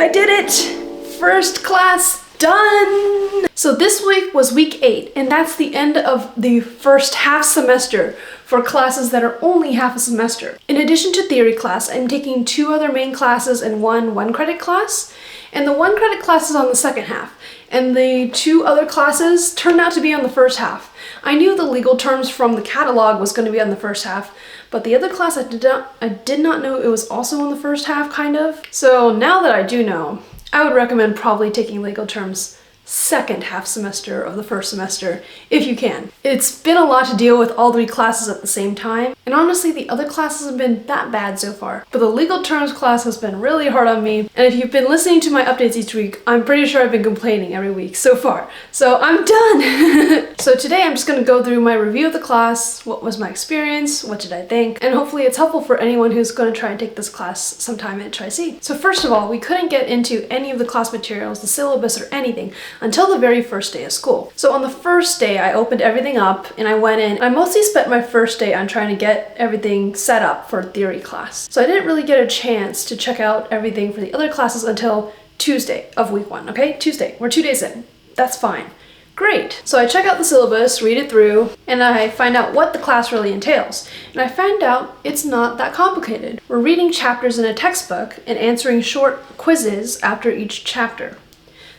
I did it! First class done! So this week was week 8, and that's the end of the first half semester for classes that are only half a semester. In addition to theory class, I'm taking 2 other main classes and one credit class, and the 1 credit class is on the second half, and the 2 other classes turned out to be on the first half. I knew the legal terms from the catalog was going to be on the first half, but the other class I did not know it was also on the first half, kind of. So now that I do know, I would recommend probably taking legal terms second half semester of the first semester, if you can. It's been a lot to deal with all 3 classes at the same time, and honestly the other classes have been that bad so far. But the legal terms class has been really hard on me, and if you've been listening to my updates each week, I'm pretty sure I've been complaining every week so far. So I'm done! So today I'm just gonna go through my review of the class, what was my experience, what did I think, and hopefully it's helpful for anyone who's gonna try and take this class sometime at Tri-C. So first of all, we couldn't get into any of the class materials, the syllabus, or anything until the very first day of school. So on the first day, I opened everything up and I went in. I mostly spent my first day on trying to get everything set up for theory class. So I didn't really get a chance to check out everything for the other classes until Tuesday of week 1, okay? Tuesday, we're 2 days in. That's fine. Great. So I check out the syllabus, read it through, and I find out what the class really entails. And I find out it's not that complicated. We're reading chapters in a textbook and answering short quizzes after each chapter.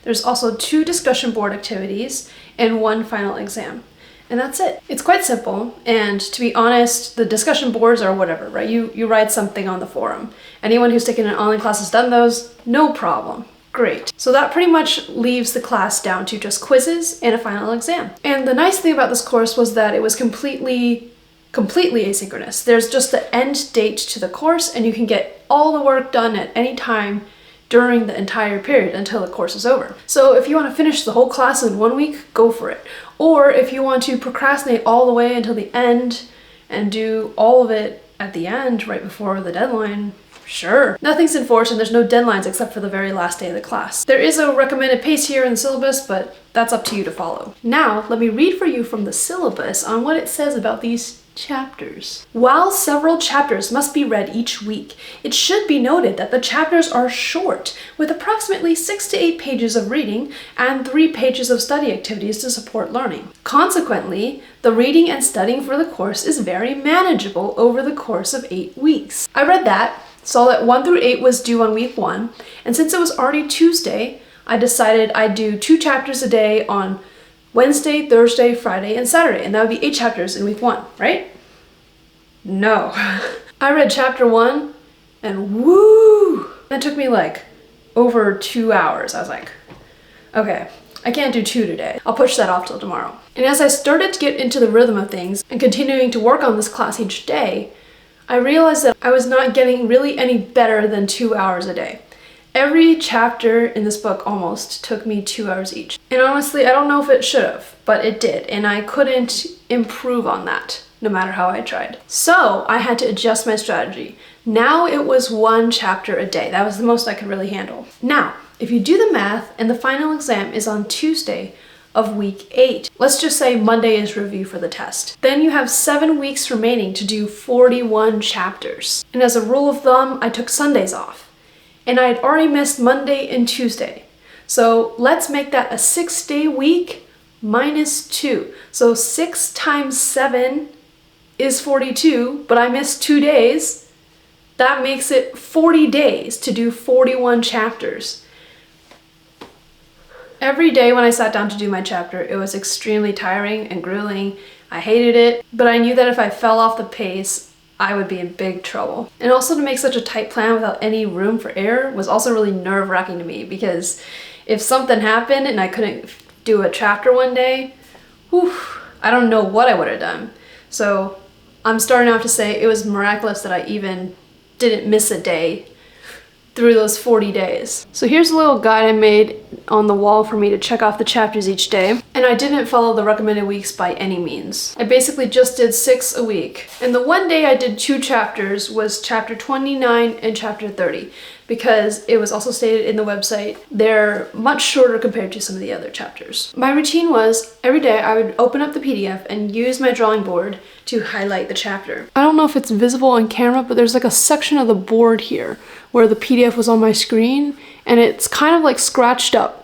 There's also 2 discussion board activities and 1 final exam. And that's it. It's quite simple, and to be honest, the discussion boards are whatever, right? You write something on the forum. Anyone who's taken an online class has done those, no problem. Great. So that pretty much leaves the class down to just quizzes and a final exam. And the nice thing about this course was that it was completely asynchronous. There's just the end date to the course, and you can get all the work done at any time during the entire period until the course is over. So if you want to finish the whole class in 1 week, go for it. Or if you want to procrastinate all the way until the end and do all of it at the end right before the deadline, sure. Nothing's enforced and there's no deadlines except for the very last day of the class. There is a recommended pace here in the syllabus, but that's up to you to follow. Now, let me read for you from the syllabus on what it says about these chapters. While several chapters must be read each week, it should be noted that the chapters are short, with approximately 6 to 8 pages of reading and 3 pages of study activities to support learning. Consequently, the reading and studying for the course is very manageable over the course of 8 weeks. I read that, saw that 1 through 8 was due on week 1, and since it was already Tuesday, I decided I'd do 2 chapters a day on Wednesday, Thursday, Friday, and Saturday, and that would be 8 chapters in week 1, right? No. I read chapter 1, and woo! That took me like over 2 hours. I was like, okay, I can't do 2 today. I'll push that off till tomorrow. And as I started to get into the rhythm of things and continuing to work on this class each day, I realized that I was not getting really any better than 2 hours a day. Every chapter in this book almost took me 2 hours each. And honestly, I don't know if it should have, but it did, and I couldn't improve on that, no matter how I tried. So I had to adjust my strategy. Now it was 1 chapter a day. That was the most I could really handle. Now, if you do the math and the final exam is on Tuesday of week 8, let's just say Monday is review for the test, then you have 7 weeks remaining to do 41 chapters. And as a rule of thumb, I took Sundays off. And I had already missed Monday and Tuesday. So let's make that a 6-day week minus 2. So 6 times 7 is 42, but I missed 2 days. That makes it 40 days to do 41 chapters. Every day when I sat down to do my chapter, it was extremely tiring and grueling. I hated it, but I knew that if I fell off the pace, I would be in big trouble. And also to make such a tight plan without any room for error was also really nerve-wracking to me, because if something happened and I couldn't do a chapter one day, whew, I don't know what I would have done. So I'm starting off to say it was miraculous that I even didn't miss a day through those 40 days. So here's a little guide I made on the wall for me to check off the chapters each day. And I didn't follow the recommended weeks by any means. I basically just did 6 a week. And the one day I did 2 chapters was chapter 29 and chapter 30, because it was also stated in the website they're much shorter compared to some of the other chapters. My routine was every day I would open up the PDF and use my drawing board to highlight the chapter. I don't know if it's visible on camera, but there's like a section of the board here where the PDF was on my screen, and it's kind of like scratched up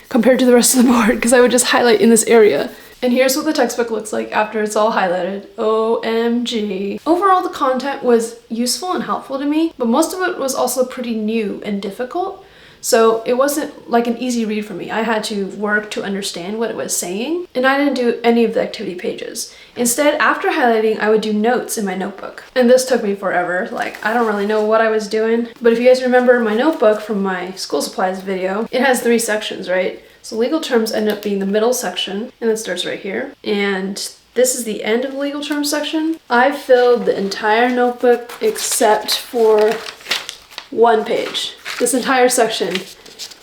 compared to the rest of the board because I would just highlight in this area. And here's what the textbook looks like after it's all highlighted. OMG. Overall, the content was useful and helpful to me, but most of it was also pretty new and difficult. So it wasn't like an easy read for me. I had to work to understand what it was saying, and I didn't do any of the activity pages. Instead, after highlighting, I would do notes in my notebook. And this took me forever. Like, I don't really know what I was doing. But if you guys remember my notebook from my school supplies video, it has 3 sections, right? So legal terms end up being the middle section, and it starts right here. And this is the end of the legal terms section. I filled the entire notebook except for 1 page. This entire section,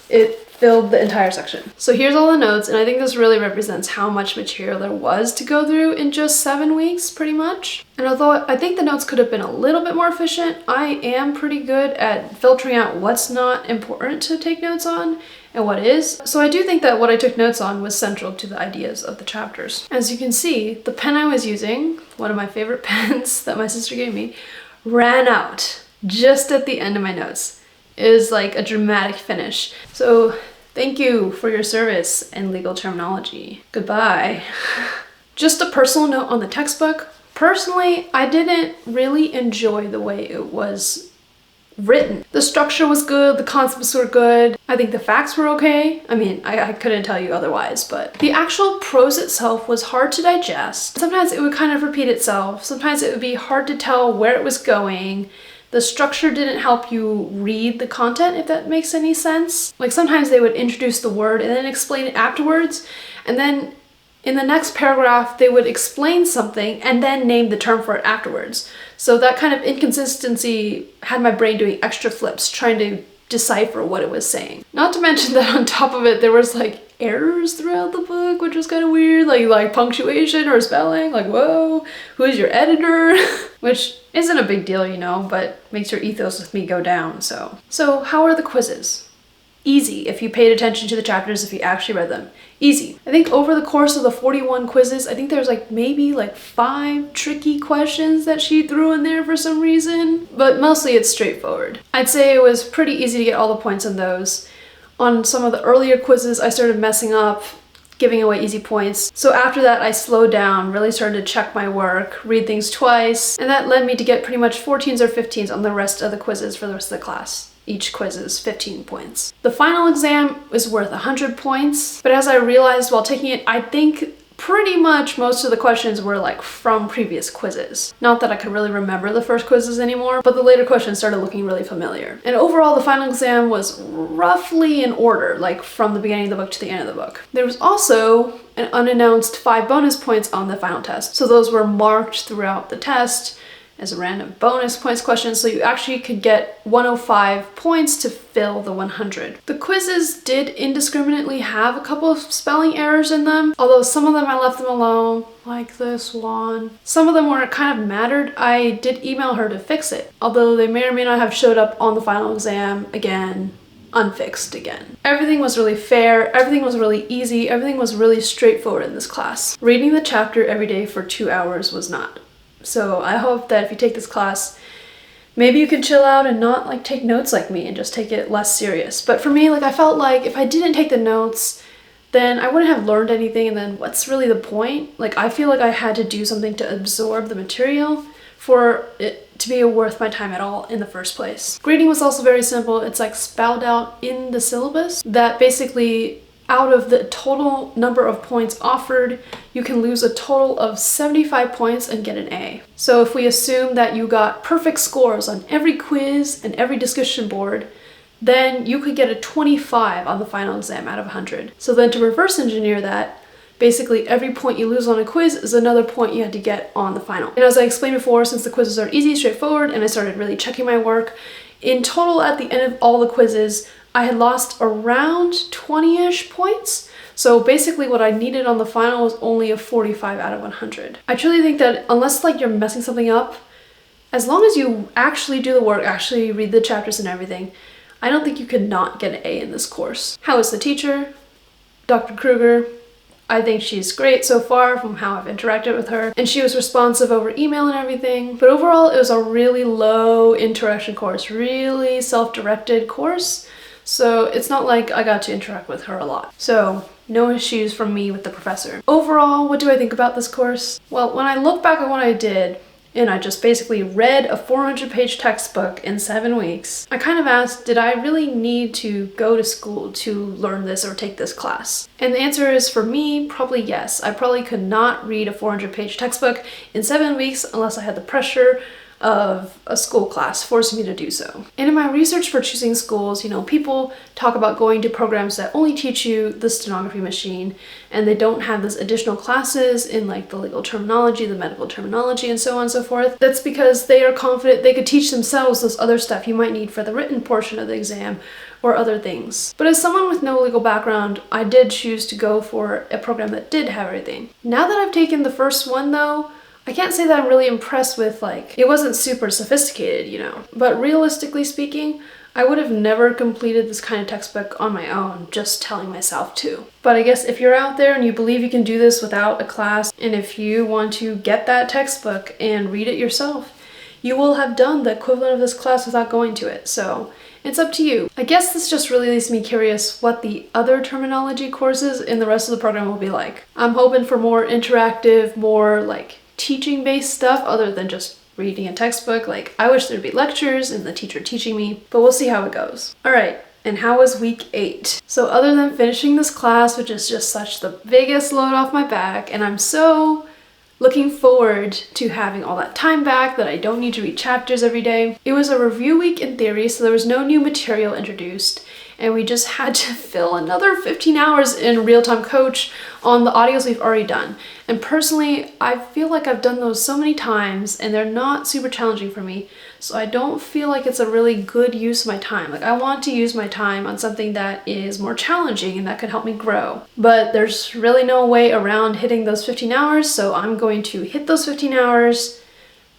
it filled the entire section. So here's all the notes, and I think this really represents how much material there was to go through in just 7 weeks, pretty much. And although I think the notes could have been a little bit more efficient, I am pretty good at filtering out what's not important to take notes on and what is. So I do think that what I took notes on was central to the ideas of the chapters. As you can see, the pen I was using, one of my favorite pens that my sister gave me, ran out just at the end of my notes. It was like a dramatic finish. So thank you for your service and legal terminology. Goodbye. Just a personal note on the textbook. Personally, I didn't really enjoy the way it was written. The structure was good, the concepts were good. I think the facts were okay. I mean, I couldn't tell you otherwise, but the actual prose itself was hard to digest. Sometimes it would kind of repeat itself. Sometimes it would be hard to tell where it was going. The structure didn't help you read the content, if that makes any sense. Like sometimes they would introduce the word and then explain it afterwards, and then in the next paragraph they would explain something and then name the term for it afterwards. So that kind of inconsistency had my brain doing extra flips trying to decipher what it was saying. Not to mention that on top of it there was like errors throughout the book, which was kind of weird, like punctuation or spelling, like whoa, who's your editor? Which isn't a big deal, you know, but makes your ethos with me go down. So how are the quizzes? Easy if you paid attention to the chapters, if you actually read them. Easy. I think over the course of the 41 quizzes, I think there's maybe 5 tricky questions that she threw in there for some reason, but mostly it's straightforward. I'd say it was pretty easy to get all the points on those. On some of the earlier quizzes, I started messing up, giving away easy points. So after that, I slowed down, really started to check my work, read things twice, and that led me to get pretty much 14s or 15s on the rest of the quizzes for the rest of the class. Each quiz is 15 points. The final exam is worth 100 points, but as I realized while taking it, I think pretty much most of the questions were from previous quizzes. Not that I could really remember the first quizzes anymore, but the later questions started looking really familiar. And overall, the final exam was roughly in order, from the beginning of the book to the end of the book. There was also an unannounced 5 bonus points on the final test. So those were marked throughout the test as a random bonus points question, so you actually could get 105 points to fill the 100. The quizzes did indiscriminately have a couple of spelling errors in them, although some of them I left them alone, like this one. Some of them where it kind of mattered, I did email her to fix it, although they may or may not have showed up on the final exam again, unfixed again. Everything was really fair, everything was really easy, everything was really straightforward in this class. Reading the chapter every day for 2 hours was not. So I hope that if you take this class, maybe you can chill out and not take notes like me and just take it less serious. But for me, I felt like if I didn't take the notes, then I wouldn't have learned anything, and then what's really the point? I feel like I had to do something to absorb the material for it to be worth my time at all in the first place. Grading was also very simple. It's spelled out in the syllabus that basically out of the total number of points offered, you can lose a total of 75 points and get an A. So if we assume that you got perfect scores on every quiz and every discussion board, then you could get a 25 on the final exam out of 100. So then to reverse engineer that, basically every point you lose on a quiz is another point you had to get on the final. And as I explained before, since the quizzes are easy, straightforward, and I started really checking my work, in total at the end of all the quizzes, I had lost around 20-ish points. So basically what I needed on the final was only a 45 out of 100. I truly think that unless like you're messing something up, as long as you actually do the work, actually read the chapters and everything, I don't think you could not get an A in this course. How is the teacher? Dr. Krueger. I think she's great so far from how I've interacted with her, and she was responsive over email and everything. But overall, it was a really low interaction course, really self-directed course. So it's not like I got to interact with her a lot. So no issues from me with the professor. Overall, what do I think about this course? Well, when I look back at what I did, and I just basically read a 400-page textbook in 7 weeks, I kind of asked, did I really need to go to school to learn this or take this class? And the answer is, for me, probably yes. I probably could not read a 400-page textbook in 7 weeks unless I had the pressure of a school class forcing me to do so. And in my research for choosing schools, you know, people talk about going to programs that only teach you the stenography machine and they don't have this additional classes in like the legal terminology, the medical terminology, and so on and so forth. That's because they are confident they could teach themselves this other stuff you might need for the written portion of the exam or other things. But as someone with no legal background, I did choose to go for a program that did have everything. Now that I've taken the first one though, I can't say that I'm really impressed with, like, it wasn't super sophisticated, you know. But realistically speaking, I would have never completed this kind of textbook on my own, just telling myself to. But I guess if you're out there and you believe you can do this without a class, and if you want to get that textbook and read it yourself, you will have done the equivalent of this class without going to it. So it's up to you. I guess this just really leaves me curious what the other terminology courses in the rest of the program will be like. I'm hoping for more interactive, more like teaching-based stuff other than just reading a textbook. Like, I wish there'd be lectures and the teacher teaching me, but we'll see how it goes. All right, and how was week 8? So other than finishing this class, which is just such the biggest load off my back, and I'm so looking forward to having all that time back that I don't need to read chapters every day. It was a review week in theory, so there was no new material introduced, and we just had to fill another 15 hours in real-time coach on the audios we've already done. And personally, I feel like I've done those so many times and they're not super challenging for me, so I don't feel like it's a really good use of my time. Like, I want to use my time on something that is more challenging and that could help me grow. But there's really no way around hitting those 15 hours, so I'm going to hit those 15 hours,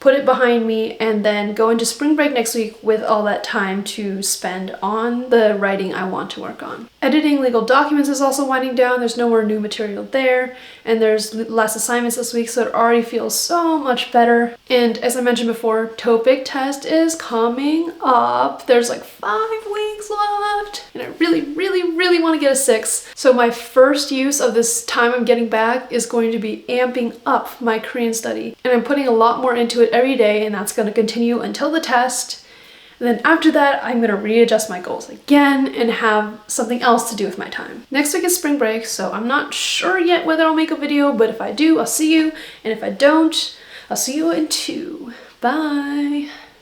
put it behind me, and then go into spring break next week with all that time to spend on the writing I want to work on. Editing legal documents is also winding down. There's no more new material there, and there's less assignments this week, so it already feels so much better. And as I mentioned before, TOPIK test is coming up. There's like 5 weeks left, and I really want to get a 6. So my first use of this time I'm getting back is going to be amping up my Korean study, and I'm putting a lot more into it every day, and that's going to continue until the test. And then after that, I'm going to readjust my goals again and have something else to do with my time. Next week is spring break, so I'm not sure yet whether I'll make a video, but if I do, I'll see you. And if I don't, I'll see you in 2. Bye!